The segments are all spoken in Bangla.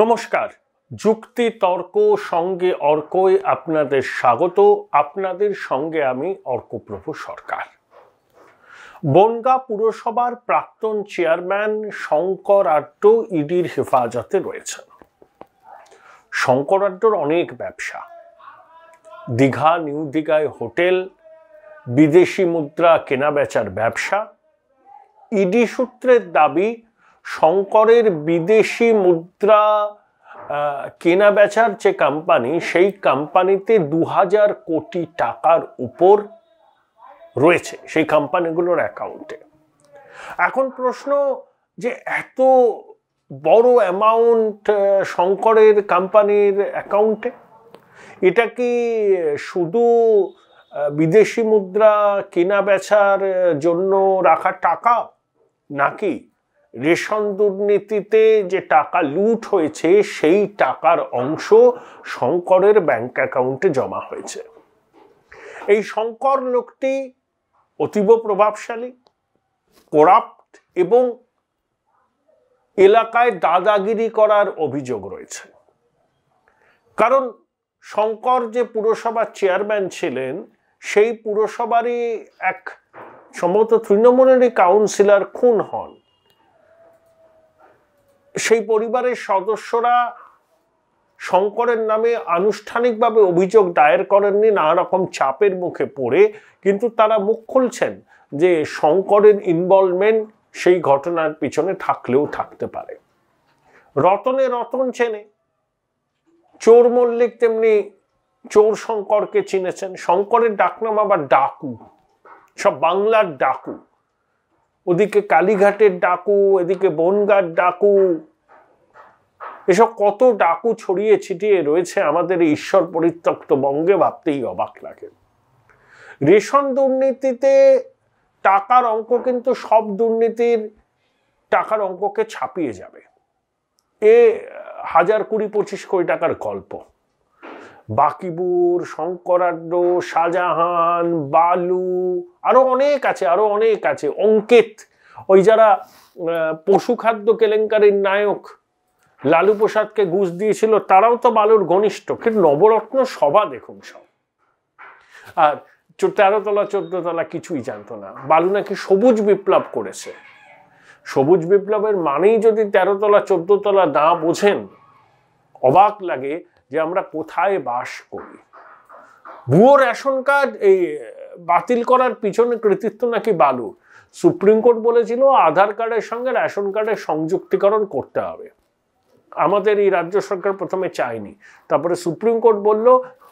নমস্কার, যুক্তি তর্ক সঙ্গে অর্কই আপনাদের স্বাগত। আপনাদের সঙ্গে আমি অর্কপ্রভু সরকার। বনগাঁ পুরসভার প্রাক্তন চেয়ারম্যান শঙ্কর আড্ড ইডির হেফাজতে রয়েছেন। শঙ্কর আড্ডর অনেক ব্যবসা, দীঘা নিউ দীঘায় হোটেল, বিদেশি মুদ্রা কেনাবেচার ব্যবসা। ইডি সূত্রের দাবি শঙ্করের বিদেশি মুদ্রা কেনা বেচার যে কোম্পানি, সেই কোম্পানিতে 2000 কোটি টাকার উপর রয়েছে সেই কোম্পানিগুলোর অ্যাকাউন্টে। এখন প্রশ্ন যে এত বড় অ্যামাউন্ট শঙ্করের কোম্পানির অ্যাকাউন্টে, এটা কি শুধু বিদেশি মুদ্রা কেনা বেচার জন্য রাখা টাকা, নাকি রেশন দুর্নীতিতে যে টাকা লুট হয়েছে সেই টাকার অংশ শঙ্করের ব্যাংক অ্যাকাউন্টে জমা হয়েছে? এই শঙ্কর লোকটি অতীব প্রভাবশালী, করাপ্ট এবং এলাকায় দাদাগিরি করার অভিযোগ রয়েছে। কারণ শঙ্কর যে পুরসভার চেয়ারম্যান ছিলেন, সেই পুরসভারই এক সম্ভবত তৃণমূলেরই কাউন্সিলর খুন হন। সেই পরিবারের সদস্যরা শঙ্করের নামে আনুষ্ঠানিকভাবে অভিযোগ দায়ের করেননি, নানা রকম চাপের মুখে পড়ে, কিন্তু তারা মুখ খুলছেন যে শঙ্করের ইনভলভমেন্ট সেই ঘটনার পিছনে থাকলেও থাকতে পারে। রতনে রতন চেনে, চোর মল্লিক তেমনি চোর শঙ্করকে চিনেছেন। শঙ্করের ডাকনাম আবার ডাকু, সব বাংলার ডাকু। ওদিকে কালীঘাটের ডাকু, এদিকে বনগাঁর ডাকু, এসব কত ডাকু ছড়িয়ে ছিটিয়ে রয়েছে আমাদের ঈশ্বর পরিত্যক্ত বঙ্গে, ভাবতেই অবাক লাগে। রেশন দুর্নীতিতে টাকার অঙ্ক কিন্তু সব দুর্নীতির টাকার অঙ্ককে ছাপিয়ে যাবে। এ 1000-20-25 কোটি টাকার গল্প। বাকিবুর, শঙ্কর আড্ড, শাহজাহান, বালু, আরো অনেক আছে। অঙ্কিত, ওই যারা পশু খাদ্য কেলেঙ্কারির নায়ক লালু প্রসাদকে ঘুষ দিয়েছিল, তারাও তো বালুর ঘনিষ্ঠ। কিন্তু নবরত্ন সভা দেখুন সব। আর 13 তলা 14 তলা কিছুই জানতো না। বালু নাকি সবুজ বিপ্লব করেছে। সবুজ বিপ্লবের মানেই যদি 13 তলা 14 তলা না বোঝেন, অবাক লাগে যে আমরা কোথায় বাস করি। ভুয়ো রেশন কার্ড এই বাতিল করার পিছনে কৃতিত্ব নাকি বালু। সুপ্রিম কোর্ট বলেছিল আধার কার্ডের সঙ্গে রেশন কার্ডের সংযুক্তিকরণ করতে হবে। আমাদের এই রাজ্য সরকার প্রথমে চায়নি, তারপরে সুপ্রিম কোর্ট বলল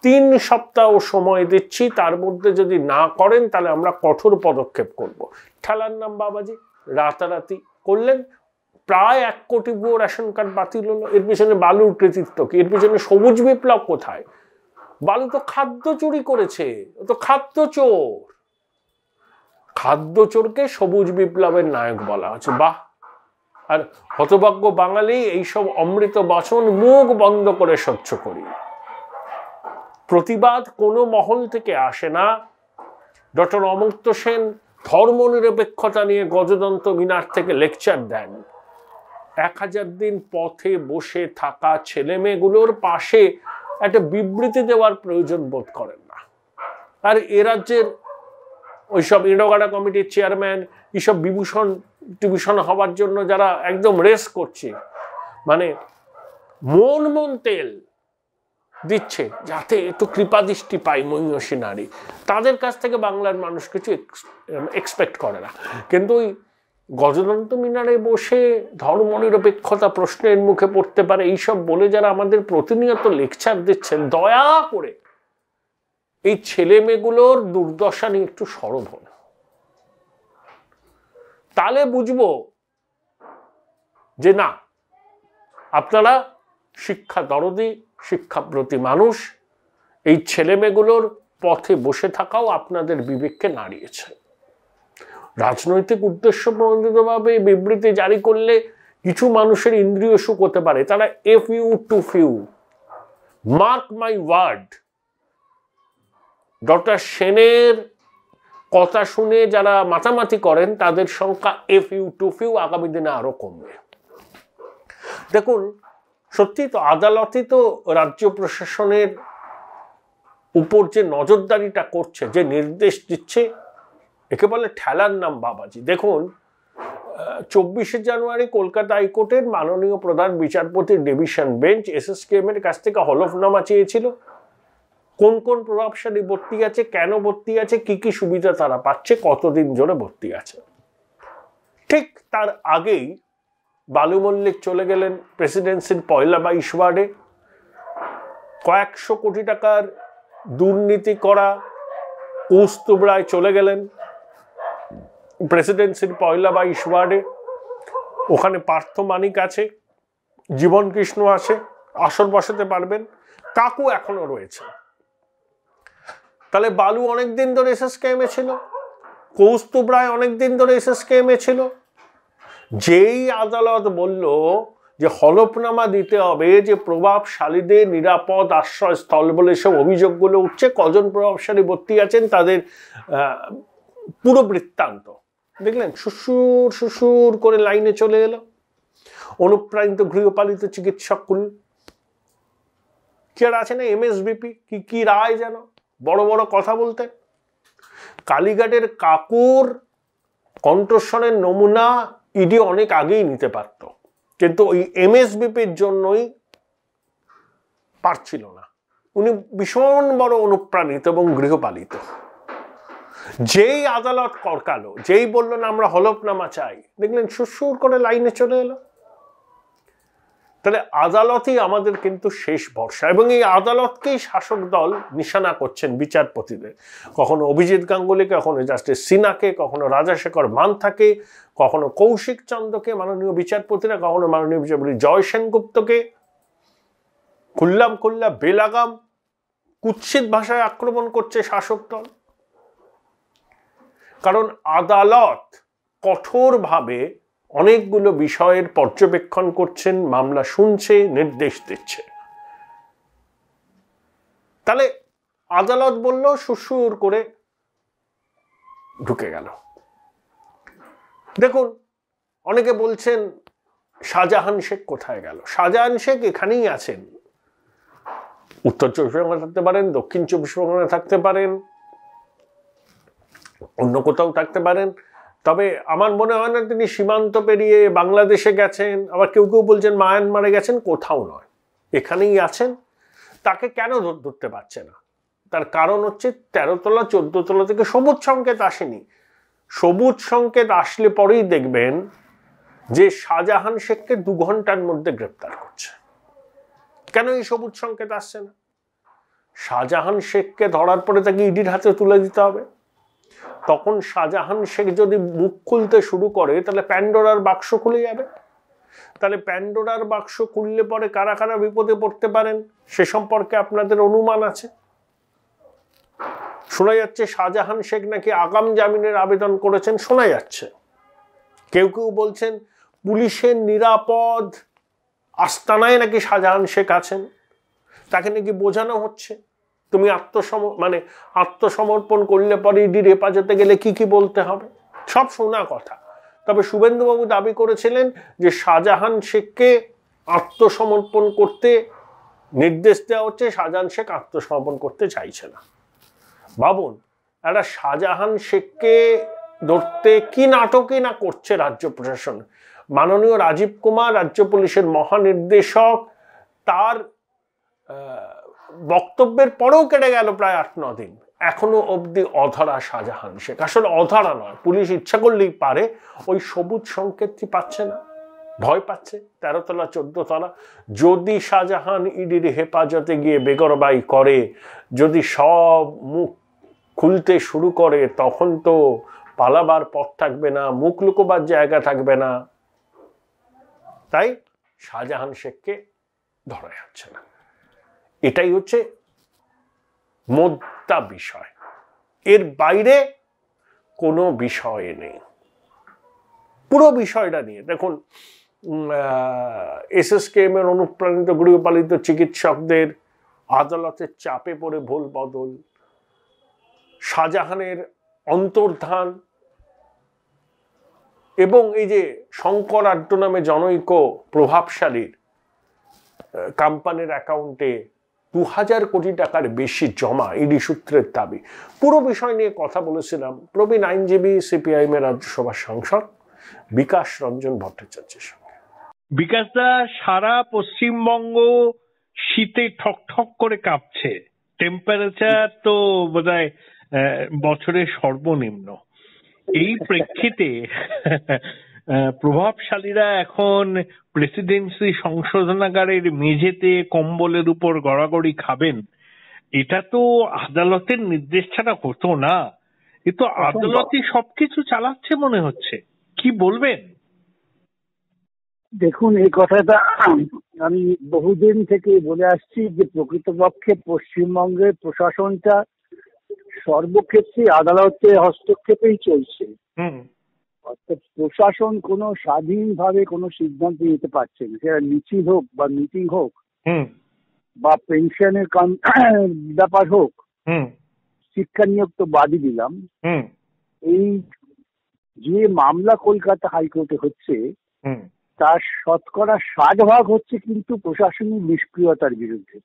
3 সপ্তাহ সময় দিচ্ছি, তার মধ্যে যদি না করেন তাহলে আমরা কঠোর পদক্ষেপ করব। ঠেলার নাম বাবাজি, রাতারাতি করলেন। প্রায় 1 কোটি ভুয়ো রেশন কার্ড বাতিল হলো। এর পিছনে বালুর কৃতিত্ব কি? এর পিছনে সবুজ বিপ্লব কোথায়? বালু তো খাদ্য চুরি করেছে, ও তো খাদ্য চোর। খাদ্য চোরকে সবুজ বিপ্লবের নায়ক বলা হচ্ছে, বাহ। আর হতভাগ্য বাঙালি এইসব অমৃত বাসন মুখ বন্ধ করে সহ্য করি। প্রতিবাদ কোনো মহল থেকে আসে না। ডক্টর অমর্ত্য সেন ধর্মনিরপেক্ষতা নিয়ে গজদন্ত মিনার থেকে লেকচার দেন। 1000 দিন পথে বসে থাকা ছেলে মেয়েগুলোর পাশে একটা বিবৃতি দেওয়ার প্রয়োজন বোধ করেন না। আর এ রাজ্যের ওইসব ইডোগাড়া কমিটির চেয়ারম্যান, এইসব বিভূষণ হওয়ার জন্য যারা একদম রেস করছে, মানে মন তেল দিচ্ছে যাতে একটু কৃপাদৃষ্টি পাই মহিষী নারী, তাদের কাছ থেকে বাংলার মানুষ কিছু এক্সপেক্ট করে না। কিন্তু ওই গজদন্ত মিনারে বসে ধর্মনিরপেক্ষতা প্রশ্নের মুখে পড়তে পারে এইসব বলে যারা আমাদের প্রতিনিয়ত লেকচার দিচ্ছেন, দয়া করে এই ছেলে মেয়েগুলোর দুর্দশা নিয়ে একটু সরব হন। তাহলে বুঝবো যে না, আপনারা শিক্ষা দরদি, শিক্ষাপ্রতি মানুষ। এই ছেলে মেয়েগুলোর পথে বসে থাকাও আপনাদের বিবেককে নাড়িয়েছে। রাজনৈতিক উদ্দেশ্য প্রণোদিতভাবে বিবৃতি জারি করলে কিছু মানুষের ইন্দ্রিয় সুখ হতে পারে। তারা a few to few, mark my word, doctor সেনের কথা শুনে যারা মাতামাতি করেন তাদের সংখ্যা এ ফিউ টু ফিউ আগামী দিনে আরো কমবে। দেখুন, সত্যি তো আদালতই তো রাজ্য প্রশাসনের উপর যে নজরদারিটা করছে, যে নির্দেশ দিচ্ছে, একে বলে ঠেলার নাম বাবাজি। দেখুন 24শে জানুয়ারি কলকাতা হাইকোর্টের মাননীয় প্রধান বিচারপতির ডিভিশন বেঞ্চ এসএসকেএম এর কাছ থেকে হলফনামা চেয়েছিল, কোন কোন প্রভাবশালী ভর্তি আছে, কেন ভর্তি আছে, কি কি সুবিধা তারা পাচ্ছে, কতদিন ধরে ভর্তি আছে। ঠিক তার আগেই বালু মল্লিক চলে গেলেন প্রেসিডেন্সির পয়লা 22 ওয়ার্ডে। কয়েকশো কোটি টাকার দুর্নীতি করা কৌস্তুভ রায় চলে গেলেন প্রেসিডেন্সির পয়লা 22 ওয়ার্ডে। ওখানে পার্থ মানিক আছে, জীবন কৃষ্ণ আছে, আসর বসাতে পারবেন। কাকু এখনো রয়েছে। তাহলে বালু অনেকদিন ধরে এসএসকেএম এ ছিল, কৌস্তুভ রায় অনেকদিন ধরে এসএসকেএম এ ছিল। যেই আদালত বলল যে হলফনামা দিতে হবে যে প্রভাবশালীদের নিরাপদ আশ্রয়স্থল বলে সব অভিযোগগুলো উঠছে, কজন প্রভাবশালী ভর্তি আছেন তাদের পুরো বৃত্তান্ত দেখলেন, শ্বশুর শ্বশুর করে লাইনে চলে এলো অনুপ্রাণিত গৃহপালিত চিকিৎসকগুলো। কি আর আছে না এমএসবিপি, কি কি রায় যেন বড় বড় কথা বলতেন। কালীঘাটের কাকুর কণ্ঠস্বরের নমুনা ইডি অনেক আগেই নিতে পারত, কিন্তু ওই এমএসবিপির জন্যই পারছিল না। উনি ভীষণ বড় অনুপ্রাণিত এবং গৃহপালিত। যেই আদালত করকালো, যেই বললো না আমরা হলফনামা চাই, দেখলেন সুর করে লাইনে চলে এলো। তাহলে আদালতই আমাদের কিন্তু শেষ ভরসা, এবং এই আদালতকেই শাসক দল নিশানা করছেন বিচারপতিদের। কখনো অভিজিৎ গাঙ্গুলিকে, কখনো জাস্টিস সিনহাকে, কখনো রাজাশেখর মান্থাকে, কখনো কৌশিক চন্দ্রকে মাননীয় বিচারপতিরা, কখনো মাননীয় বিচারপতি জয় সেনগুপ্তকে খুল্লা বেলাগাম কুৎসিত ভাষায় আক্রমণ করছে শাসক দল। কারণ আদালত কঠোরভাবে অনেকগুলো বিষয়ের পর্যবেক্ষণ করছেন, মামলা শুনছে, নির্দেশ দিচ্ছে। তাহলে আদালত বলল, সুসুর করে ঢুকে গেল। দেখুন অনেকে বলছেন শাহজাহান শেখ কোথায় গেল। শাহজাহান শেখ এখানেই আছেন, উত্তর 24 পরগনা থাকতে পারেন, দক্ষিণ 24 পরগনা থাকতে পারেন, অন্য কোথাও থাকতে পারেন। তবে আমার মনে হয় না তিনি সীমান্ত পেরিয়ে বাংলাদেশে গেছেন, আবার কেউ কেউ বলছেন মায়ানমারে গেছেন, কোথাও নয়, এখানেই আছেন। তাকে কেন ধরতে পারছে না? তার কারণ হচ্ছে 13 তলা 14 তলা থেকে সবুজ সংকেত আসেনি। সবুজ সংকেত আসলে পরেই দেখবেন যে শাহজাহান শেখকে 2 ঘন্টার মধ্যে গ্রেপ্তার করছে। কেন এই সবুজ সংকেত আসছে না? শাহজাহান শেখকে ধরার পরে তাকে ইডির হাতে তুলে দিতে হবে। তখন শাহজাহান শেখ যদি মুখ খুলতে শুরু করে তাহলে প্যান্ডোরার বাক্স খুলে যাবে। তাহলে প্যান্ডোরার বাক্স খুললে পরে কারা কারা বিপদে পড়তে পারেন সে সম্পর্কে আপনাদের অনুমান আছে। শোনা যাচ্ছে শাহজাহান শেখ নাকি আগাম জামিনের আবেদন করেছেন, শোনা যাচ্ছে। কেউ কেউ বলছেন পুলিশের নিরাপদ আস্তানায় নাকি শাহজাহান শেখ আছেন, তাকে নাকি বোঝানো হচ্ছে তুমি আত্মসমর্পণ করলে পরে ইডির হেফাজতে গেলে কি কি বলতে হবে। সব শোনা কথা। তবে শুভেন্দুবাবু দাবি করেছিলেন যে শাহজাহান শেখকে আত্মসমর্পণ করতে নির্দেশ দেওয়া হচ্ছে, শাহজাহান শেখ আত্মসমর্পণ করতে চাইছে না। ভাবুন, একটা শাহজাহান শেখকে ধরতে কি নাটকই না করছে রাজ্য প্রশাসন। মাননীয় রাজীব কুমার রাজ্য পুলিশের মহানির্দেশক, তার বক্তব্যের পরেও কেটে গেল প্রায় 8-9 দিন, এখনো অবধি অধরা শাহজাহান শেখ। আসলে অধরা নয়, পুলিশ ইচ্ছা করলেই পারে, ওই সবুজ সংকেতটি পাচ্ছে না, ভয় পাচ্ছে। 13 তলা 14 তলা যদি শাহজাহান ইডির হেফাজতে গিয়ে বেগরবাই করে, যদি সব মুখ খুলতে শুরু করে, তখন তো পালাবার পথ থাকবে না, মুখ লুকোবার জায়গা থাকবে না। তাই শাহজাহান শেখকে ধরা যাচ্ছে না। এটাই হচ্ছে মোদ্দা বিষয়, এর বাইরে কোনো বিষয় নেই। পুরো বিষয়টা নিয়ে দেখুন, এসএসকেএম এর অনুপ্রাণিত গৃহপালিত চিকিৎসকদের আদালতের চাপে পড়ে ভুল বদল, শাহজাহানের অন্তর্ধান, এবং এই যে শঙ্কর আড্ড নামে জনৈক প্রভাবশালীর কোম্পানির অ্যাকাউন্টে 2000 কোটি টাকার বেশি জমা, ইডি সূত্রের দাবি। পুরো বিষয় নিয়ে কথা বলেছিলাম প্রবীণ আইনজীবী সিপিআইএম এর রাজ্যসভার সাংসদ বিকাশ রঞ্জন ভট্টাচার্যের সঙ্গে। বিকাশ দা, সারা পশ্চিমবঙ্গ শীতে ঠক ঠক করে কাঁপছে, টেম্পারেচার তো বোধহয় বছরের সর্বনিম্ন। এই প্রেক্ষিতে প্রভাবশালীরা এখন প্রেসিডেন্সি সংশোধনাগারের মেঝেতে কম্বলের উপর গড়াগড়ি খাবেন, এটা তো আদালতের নির্দেশ ছাড়া হতো না। এ তো আদালতই সবকিছু চালাচ্ছে মনে হচ্ছে, কি বলবেন? দেখুন, এই কথাটা আমি বহুদিন থেকে বলে আসছি যে প্রকৃতপক্ষে পশ্চিমবঙ্গের প্রশাসনটা সর্বক্ষেত্রে আদালতের হস্তক্ষেপেই চলছে। অর্থাৎ প্রশাসন কোনো স্বাধীনভাবে কোনো সিদ্ধান্ত নিতে পারছে না, সেটা মিছিল হোক বা মিটিং হোক বা পেনশনের ব্যাপার হোক, শিক্ষা নিয়োগ তো বাদই দিলাম। এই যে মামলা কলকাতা হাইকোর্টে হচ্ছে তার 60% হচ্ছে কিন্তু প্রশাসনিক নিষ্ক্রিয়তার বিরুদ্ধে।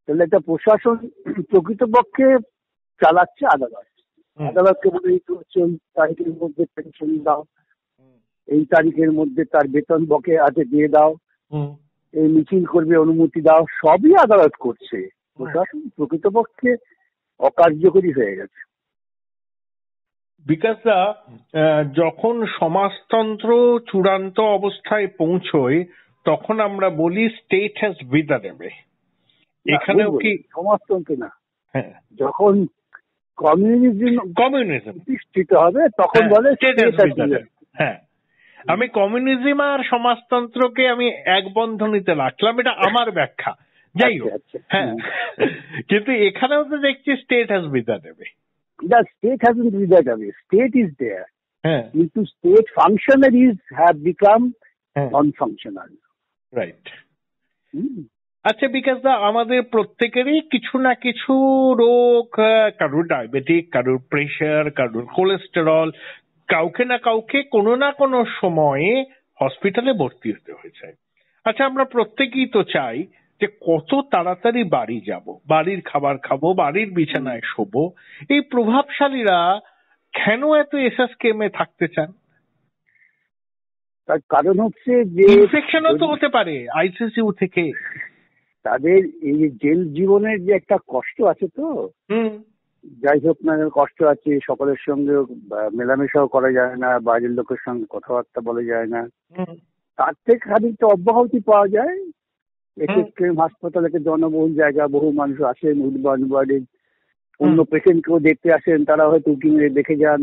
তাহলে একটা প্রশাসন প্রকৃতপক্ষে চালাচ্ছে আদালত, আদালতকে বলে এই তারিখের মধ্যে পেনশন দাও, এই তারিখের মধ্যে তার বেতন বকেয়া আছে দিয়ে দাও, এই মিছিল করবে অনুমতি দাও, সবই আদালত করছে। প্রশাসন প্রকৃতপক্ষে অকার্যকরী হয়ে গেছে। বিকাশ দা, যখন সমাজতন্ত্র চূড়ান্ত অবস্থায় পৌঁছয় তখন আমরা বলি স্টেট হ্যাজ বিদারেবে। এখানেও কি সমাজতন্ত্র না, যখন কমিউনিজম প্রতিষ্ঠিত হবে তখন বলে স্টেট হ্যাজ বিদারেবে। হ্যাঁ, আমি কমিউনিজম আর সমাজতন্ত্রকে আমি এক বন্ধনীতে রাখলাম, এটা আমার ব্যাখ্যা। যাই হোক, হ্যাঁ, কিন্তু এখানেও তো দেখছি স্টেট হ্যাজ বিদারেবে। The state hasn't been away. State is there. Into state functionaries have become non-functional. Right. আচ্ছা বিকাশ দা, আমাদের প্রত্যেকেরই কিছু না কিছু রোগ, কারোর ডায়াবেটিক, কারোর প্রেশার, কারোর কোলেস্টেরল, কাউকে না কাউকে কোনো না কোনো সময়ে হসপিটালে ভর্তি হতে হয়েছে। আচ্ছা, আমরা প্রত্যেকেই তো চাই যে কত তাড়াতাড়ি বাড়ি যাব, বাড়ির খাবার খাবো, বাড়ির বিছানায় শোবো। এই প্রভাবশালীরা কেন এত এসএসকেএম এ থাকতে চান? তার কারণ হচ্ছে যে ইনফেকশনও তো হতে পারে আইসিইউ থেকে। তাদের এই জেল জীবনের যে একটা কষ্ট আছে, তো যাই হোক না, কষ্ট আছে, সকলের সঙ্গে মেলামেশাও করা যায় না, বাইরের লোকের সঙ্গে কথাবার্তা বলা যায় না, তার থেকে খানিকটা অব্যাহতি পাওয়া যায়। এসএসকেএম হাসপাতাল একটা জনবহুল জায়গা, বহু মানুষ আসেন, উদ্বাড়ে অন্য পেশেন্টকেও দেখতে আসেন, তারা হয়তো উঁকি মেরে দেখে যান,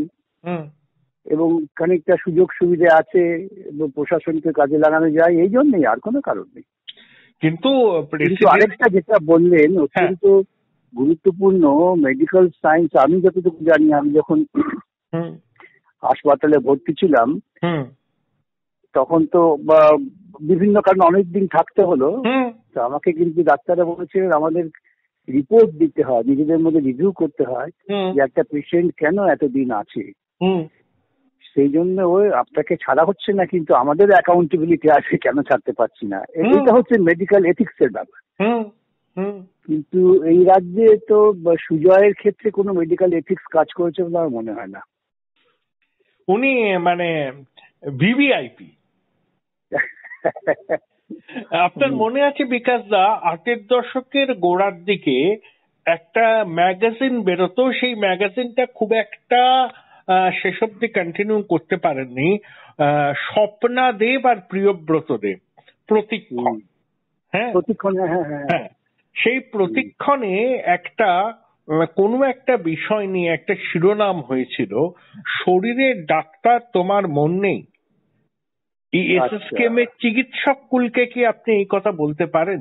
এবং খানিকটা সুযোগ সুবিধা আছে এবং প্রশাসনকে কাজে লাগানো যায়, এই জন্যই, আর কোনো কারণ নেই। কিন্তু আরেকটা যেটা বললেন অত্যন্ত গুরুত্বপূর্ণ, মেডিকেল সায়েন্স, আমি যতটুকু জানি, আমি যখন হাসপাতালে ভর্তি ছিলাম তখন তো বিভিন্ন কারণে অনেকদিন থাকতে হলো। তো আমাকে কিন্তু ডাক্তাররা বলেছিলেন আমাদের রিপোর্ট দিতে হয়, নিজেদের মধ্যে রিভিউ করতে হয় যে একটা পেশেন্ট কেন এতদিন আছে। সেই জন্য ওই আপনাকে ছাড়া হচ্ছে না, কিন্তু আমাদের অ্যাকাউন্টেবিলিটি আছে, কেন ছাড়তে পারছি না। এটা হচ্ছে মেডিকেল এথিক্স এর ব্যাপার। কিন্তু এই রাজ্যে তো সুজয়ের ক্ষেত্রে কোনো মেডিকেল এথিক্স কাজ করেছে বলে আমার মনে হয় না। উনি মানে ভিভিআইপি। আপনার মনে আছে বিকাশ দা, 80 দশকের গোড়ার দিকে একটা ম্যাগাজিন বেরোতো, সেই ম্যাগাজিনটা খুব একটা শেষ অব্দি কন্টিনিউ করতে পারেননি, স্বপ্না দেব আর প্রিয়ব্রত দেব, প্রতিক্ষণ। হ্যাঁ, হ্যাঁ, সেই প্রতিক্ষণে একটা কোনো একটা বিষয় নিয়ে একটা শিরোনাম হয়েছিল, শরীরের ডাক্তার তোমার মন নেই। এই এসএসকেএম এর চিকিৎসক কুলকে কি আপনি এই কথা বলতে পারেন?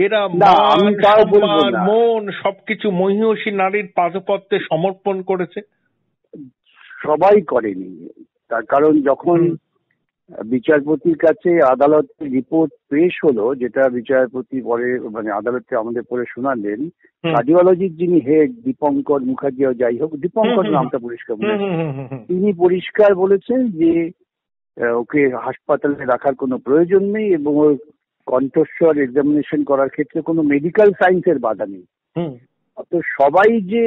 এরা মন সবকিছু মহিষী নারীর পাদপদ্মে সমর্পণ করেছে। সবাই করেনি, তার কারণ যখন বিচারপতির কাছে আদালতের রিপোর্ট পেশ হলো, যেটা বিচারপতি পরে মানে আদালতে আমাদের পরে শোনালেন, কার্ডিওলজির যিনি হেড দীপঙ্কর মুখার্জি, যাই হোক, দীপঙ্কর নামটা পরিষ্কার বলেছেন, তিনি পরিষ্কার বলেছেন যে ওকে হাসপাতালে রাখার কোনো প্রয়োজন নেই এবং ওর কণ্ঠস্বর এক্সামিনেশন করার ক্ষেত্রে কোনো মেডিকেল সায়েন্সের বাধা নেই। তো সবাই যে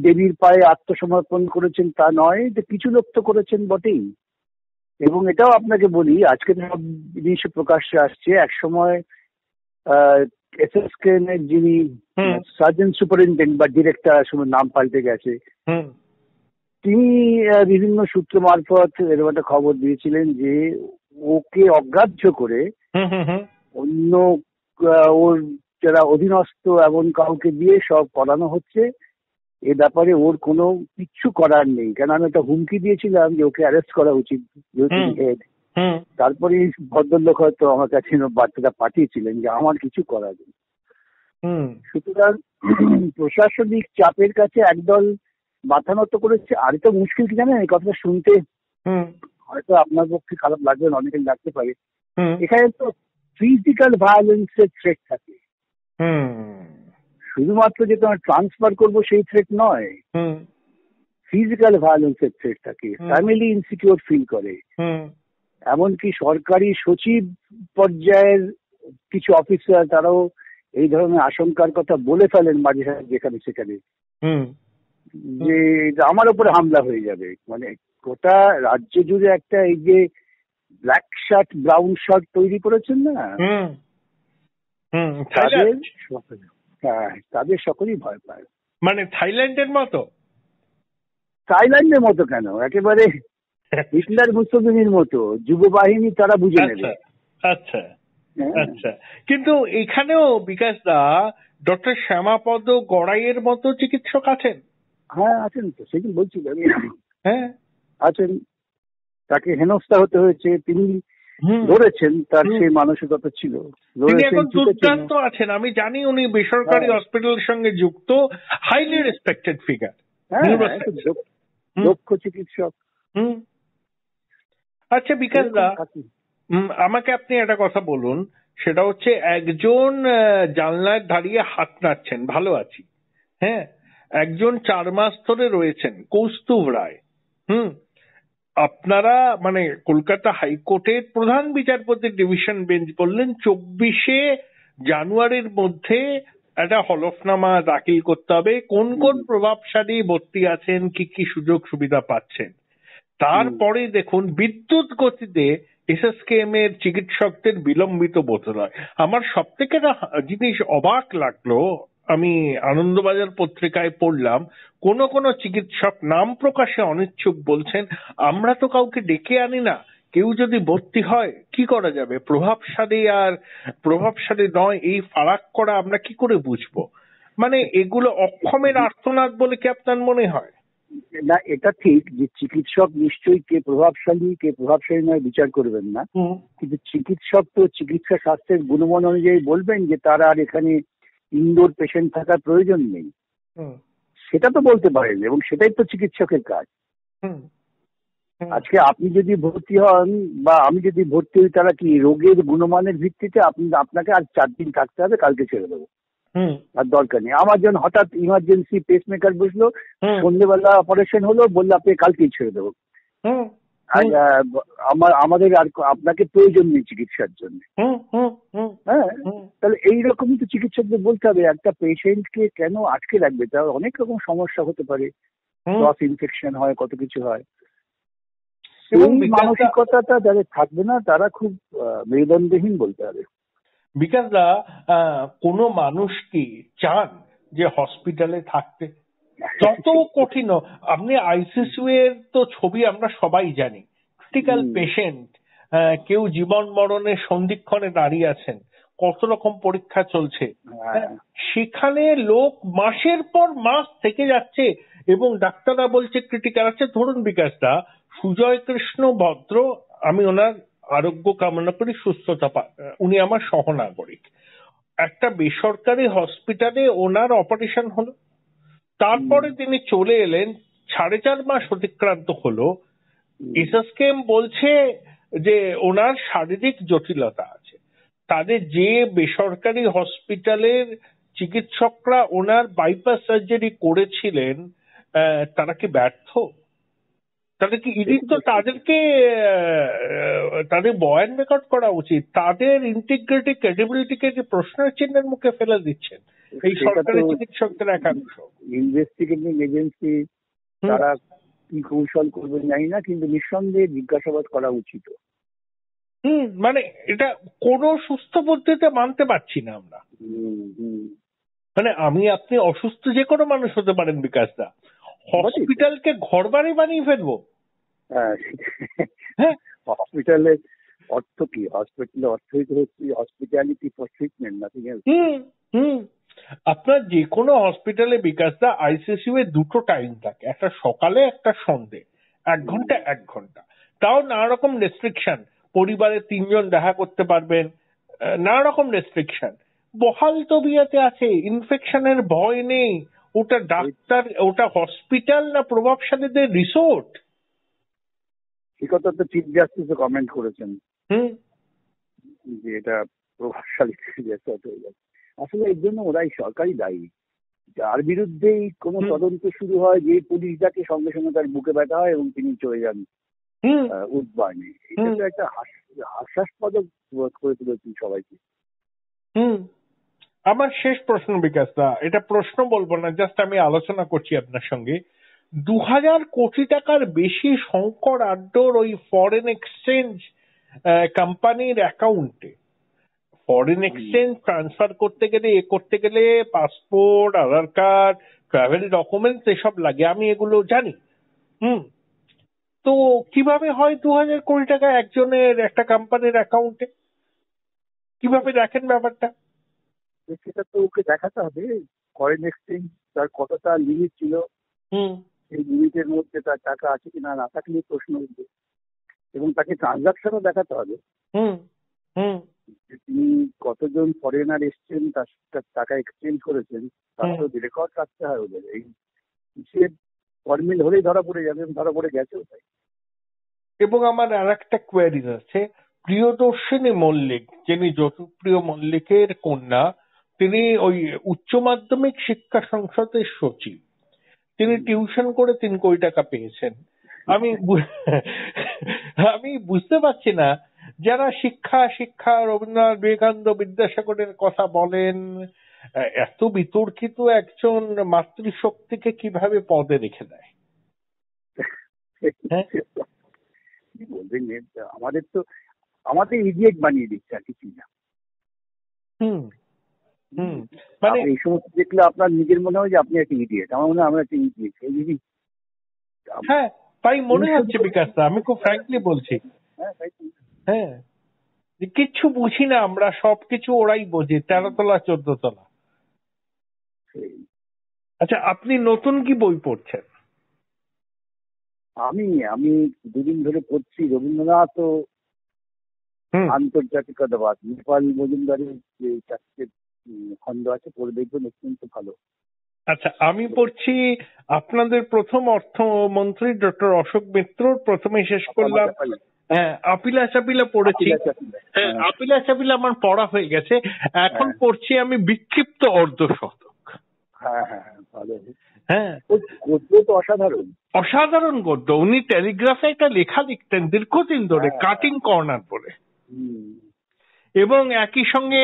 দেবীর পায়ে আত্মসমর্পণ করেছেন তা নয়, যে কিছু লোক তো করেছেন বটেই। এবং এটাও আপনাকে বলি, আজকে সব জিনিস প্রকাশ্যে আসছে, একসময় এসএসকেএম এর যিনি সার্জন সুপারিনটেন্ডেন্ট বা ডিরেক্টর, সময় নাম পাল্টে গেছে, তিনি বিভিন্ন সূত্র মারফত এরকম একটা খবর দিয়েছিলেন যে ওকে অগ্রাহ্য করে অন্য ওর যারা অধীনস্থ এমন কাউকে দিয়ে সব করানো হচ্ছে। এ ব্যাপারে ওর কোনো কিচ্ছু করার নেই, কেন আমি একটা হুমকি দিয়েছিলাম যে ওকে অ্যারেস্ট করা উচিত যেহেতু হেড। তারপরে ভদ্রলোক হয়তো আমার কাছে বার্তাটা পাঠিয়েছিলেন যে আমার কিছু করার নেই। সুতরাং প্রশাসনিক চাপের কাছে একদল মাথা নত করেছে। আর তো মুশকিল কি জানেন, এই কথাটা শুনতে হয়তো আপনার পক্ষে খারাপ লাগবে না, অনেকে লাগতে পারে। এখানে তো ফিজিক্যাল ভায়োলেন্সের থ্রেট থাকে, শুধুমাত্র যে তোমার ট্রান্সফার করবো সেই থ্রেট নয়, ফিজিক্যাল ভায়োলেন্সের থ্রেট থাকে। ফ্যামিলি ইনসিকিউর ফিল করে, এমনকি সরকারি সচিব পর্যায়ের কিছু অফিসার তারাও এই ধরনের আশঙ্কার কথা বলে ফেলেন মাঝে সাঝে যেখানে সেখানে, যে আমার উপরে হামলা হয়ে যাবে। মানে গোটা রাজ্য জুড়ে একটা এই যে ব্ল্যাক শার্ট ব্রাউন শার্ট তৈরি করেছেন না, তাদের সকলেই ভয় পায়। মানে থাইল্যান্ডের মতো? থাইল্যান্ডের মতো কেন, একেবারে হিটলার মুসলিনের মতো যুব বাহিনী তারা বুঝে নেবে। আচ্ছা আচ্ছা, কিন্তু এখানেও বিকাশ দা ডক্টর শ্যামাপদ গড়াইয়ের মতো চিকিৎসক আছেন। হ্যাঁ আছেন তো, সেদিন বলছি আমি। হ্যাঁ আছেন, তাকে হেনস্থা হতে হয়েছে, তিনি ধরেছেন, তার সেই মানসিকতা ছিল। তিনি এখন দুর্দান্ত আছেন, আমি জানি উনি বেসরকারি হসপিটালের সঙ্গে যুক্ত, হাইলি রেসপেক্টেড ফিগার, দক্ষ চিকিৎসক। আচ্ছা বিকাশ দা, আমাকে আপনি একটা কথা বলুন, সেটা হচ্ছে একজন জানলায় দাঁড়িয়ে হাত নাড়ছেন, ভালো আছি, হ্যাঁ, একজন 4 মাস ধরে রয়েছেন, কৌস্তুভ রায়। আপনারা মানে কলকাতা হাইকোর্টের প্রধান বিচারপতির ডিভিশন বেঞ্চ বললেন 24শে জানুয়ারির মধ্যে একটা হলফনামা দাখিল করতে হবে, কোন কোন প্রভাবশালী ভর্তি আছেন, কি কি সুযোগ সুবিধা পাচ্ছেন। তারপরে দেখুন বিদ্যুৎ গতিতে এসএসকেএম এর চিকিৎসকদের বিলম্বিত বোধহয়। আমার সব থেকে জিনিস অবাক লাগলো, আমি আনন্দবাজার পত্রিকায় পড়লাম কোন কোন চিকিৎসক নাম প্রকাশে অনিচ্ছুক বলছেন আমরা তো কাউকে ডেকে আনি না, কেউ যদি ভর্তি হয় কি করা যাবে, প্রভাবশালী আর প্রভাবশালী নয় এই ফারাক করা আমরা কি করে বুঝবো? মানে এগুলো অক্ষমের আর্তনাদ বলে কি আপনার মনে হয়? না, এটা ঠিক যে চিকিৎসক নিশ্চয়ই কে প্রভাবশালী কে প্রভাবশালী নয় বিচার করবেন না, কিন্তু চিকিৎসক তো চিকিৎসা শাস্ত্রের গুণমান অনুযায়ী বলবেন যে তার আর এখানে ইনডোর পেশেন্ট থাকার প্রয়োজন নেই, সেটা তো বলতে পারেন, এবং সেটাই তো চিকিৎসকের কাজ। আজকে আপনি যদি ভর্তি হন বা আমি যদি ভর্তি হই, তারা কি রোগের গুণমানের ভিত্তিতে আপনাকে আর 4 দিন থাকতে হবে, কালকে ছেড়ে দেবো, আর দরকার নেই। আমার যখন হঠাৎ ইমার্জেন্সি পেসমেকার বসলো, সন্ধ্যেবেলা অপারেশন হলো, বললো আপনি কালকেই ছেড়ে দেবো, আমাদের আর আপনাকে প্রয়োজন নেই চিকিৎসার জন্য। হ্যাঁ, তাহলে এইরকমই তো চিকিৎসকদের বলতে হবে, একটা পেশেন্টকে কেন আটকে রাখবে, তার অনেক রকম সমস্যা হতে পারে, ক্রস ইনফেকশন হয়, কত কিছু হয়। এবং মানসিকতাটা যাদের থাকবে না তারা খুব মেরুদণ্ডহীন বলতে হবে। বিকাশ দা, কোনো মানুষ কি চান যে হসপিটালে থাকতে? যত কঠিন, আপনি আইসিইউ এর তো ছবি আমরা সবাই জানি, ক্রিটিক্যাল পেশেন্ট, কেউ জীবন মরণের সন্ধিক্ষণে দাঁড়িয়ে আছেন, কত রকম পরীক্ষা চলছে, সেখানে লোক মাসের পর মাস থেকে যাচ্ছে এবং ডাক্তাররা বলছে ক্রিটিক্যাল আছে। ধরুন বিকাশ দা, সুজয় কৃষ্ণ ভদ্র, আমি ওনার আরোগ্য কামনা করি, সুস্থতা পান, উনি আমার সহনাগরিক, একটা বেসরকারি হসপিটালে ওনার অপারেশন হলো, তারপরে তিনি চলে এলেন, 4.5 মাস অতিক্রান্ত হলো, এসএসকেএম বলছে যে ওনার শারীরিক জটিলতা আছে। তাদের যে বেসরকারি হসপিটালের চিকিৎসকরা ওনার বাইপাস সার্জারি করেছিলেন তারা কি ব্যর্থ? তাদের কি ইডি তো তাদেরকে তাদের বয়ান রেকর্ড করা উচিত, তাদের ইন্টিগ্রিটি ক্রেডিবিলিটিকে যে প্রশ্নের চিহ্নের মুখে ফেলে দিচ্ছেন এই সরকারি চিকিৎসকদের একাংশ। ইনভেস্টিগেটিং এজেন্সি তারা কি কৌশল করবে জানি না, কিন্তু নিঃসন্দেহে জিজ্ঞাসাবাদ করা উচিত। মানে এটা কোনো সুস্থ পদ্ধতিতে মানতে পারছি না আমরা। মানে আপনি অসুস্থ যে কোনো মানুষ হতে পারেন বিকাশ দা, হসপিটালকে ঘর বাড়ি বানিয়ে ফেলবো? হ্যাঁ, হসপিটালে অর্থ কি? হসপিটালে অর্থই তো হচ্ছে hospitality for treatment, nothing else. আপনার যে কোনো হসপিটালে বিকাশ দা আইসিইউ এ দুটো টাইম থাকে, একটা সকালে একটা সন্ধ্যে, 1 ঘন্টা 1 ঘন্টা, তাও নানা রকম রেস্ট্রিকশন, পরিবারে 3 জন দেখা করতে পারবেন, নানা রকম রেস্ট্রিকশন। বহাল তবিয়াতে আছে, ইনফেকশনের ভয় নেই। ওটা ডাক্তার, ওটা হসপিটাল না প্রভাবশালীদের রিসোর্ট? এই কথা তো চিফ জাস্টিস কমেন্ট করেছেন যে এটা প্রভাবশালী রিসোর্ট হয়ে যাচ্ছে। আসলে এর জন্য ওরাই সরকারি দায়ী। যার বিরুদ্ধেই কোনো তদন্ত শুরু হয়, যে পুলিশ যাকে সঙ্গে সঙ্গে তার বুকে ব্যথা হয় এবং তিনি চলে যান উদ্বানে। এটা তো একটা হাস্যাস্পদ করে তুলেছেন সবাইকে। আমার শেষ প্রশ্ন বিকাশ দা, এটা প্রশ্ন বলবো না, জাস্ট আমি আলোচনা করছি আপনার সঙ্গে। 2000 কোটি টাকার বেশি শঙ্কর আড্ডর ওই ফরেন এক্সচেঞ্জ কোম্পানির অ্যাকাউন্টে, ফরেন এক্সচেঞ্জ ট্রান্সফার করতে গেলে পাসপোর্ট, আধার কার্ড, ট্রাভেল ডকুমেন্টস এসব লাগে, আমি এগুলো জানি। তো কিভাবে হয় 2000 কোটি টাকা একজনের একটা কোম্পানির অ্যাকাউন্টে? কিভাবে দেখেন ব্যাপারটা? সেটা তো ওকে দেখাতে হবে। ফরেন এক্সচেঞ্জ তার কতটা লিমিট ছিল, এই লিমিটের মধ্যে তার টাকা আছে কিনা না থাকলে প্রশ্ন উঠবে, এবং তাকে ট্রানজাকশনও দেখাতে হবে। তিনি কতজন ফরেনার এসছেন, তার টাকা এক্সচেঞ্জ করেছেন, তার তো রেকর্ড রাখতে হয় ওদের। এই হিসেব ফর্মেল হলেই ধরা পড়ে যাবে, ধরা পড়ে গেছে তাই। এবং আমার আর একটা কোয়ারি আছে, প্রিয়দর্শিনী মল্লিক, যিনি জ্যোতিপ্রিয় মল্লিকের কন্যা, তিনি ওই উচ্চ মাধ্যমিক শিক্ষা সংসদের সচিব, তিনি টিউশন করে 3 কোটি টাকা পেয়েছেন। আমি বুঝতে পারছি না, যারা শিক্ষা রবীন্দ্রনাথ, বিবেকানন্দ, বিদ্যাসাগরের কথা বলেন, এত বিতর্কিত একজন মাতৃশক্তিকে কিভাবে পদে রেখে দেয়? কি বলবেন, আমাদের ইডিয়েট বানিয়ে দিচ্ছে আর কিছুই না। মানে এই সমস্ত দেখলে আপনার নিজের মনে হয় যে আপনি একটা ইডিয়েট। আমার মনে হয় আমরা একটা ইডিয়েট। হ্যাঁ, তাই মনে হচ্ছে বিকাশ দা, আমি খুব ফ্র্যাঙ্কলি বলছি। হ্যাঁ, কিচ্ছু বুঝি না আমরা, সবকিছু ওরাই বোঝে, 13 তলা 14 তলা। আচ্ছা, আপনি নতুন কি বই পড়ছেন? আমি 2 দিন ধরে পড়ছি রবীন্দ্রনাথ ও আন্তর্জাতিকতাবাদ, নেপাল মজুমদারের যে 4টে খণ্ড আছে, পড়ে দেখবেন, অত্যন্ত ভালো। আচ্ছা, আমি পড়ছি আপনাদের প্রথম অর্থমন্ত্রী ডক্টর অশোক মিত্রর, প্রথমে শেষ করলাম। হ্যাঁ, আপিলা চাপিলা পড়েছি। হ্যাঁ, আপিলা চাপিলা আমার পড়া হয়ে গেছে। এখন পড়ছি আমি বিক্ষিপ্ত অর্ধশতক। হ্যাঁ, ভালো। হ্যাঁ, গদ্য তো অসাধারণ গদ্য। উনি টেলিগ্রাফে একটা লেখা লিখতেন দীর্ঘদিন ধরে, কাটিং কর্নার পরে। এবং একই সঙ্গে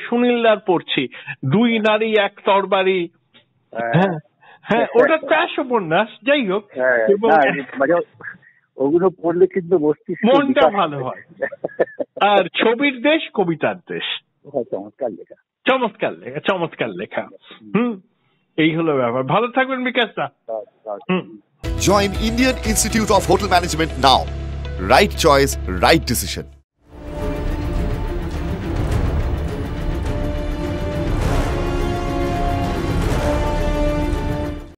সুনীলদার পড়ছি 2 নারী 1 তরবারি। হ্যাঁ, ওটা চাষ উপন্যাস, যাই হোক। ওগুলো পড়লে কিন্তু মনটা ভালো হয়। আর ছবির দেশ, কবিতার দেশ, চমৎকার লেখা। এই হলো ব্যাপার। ভালো থাকবেন বিকাশ দা। Join Indian Institute of Hotel Management now. Right choice, right decision.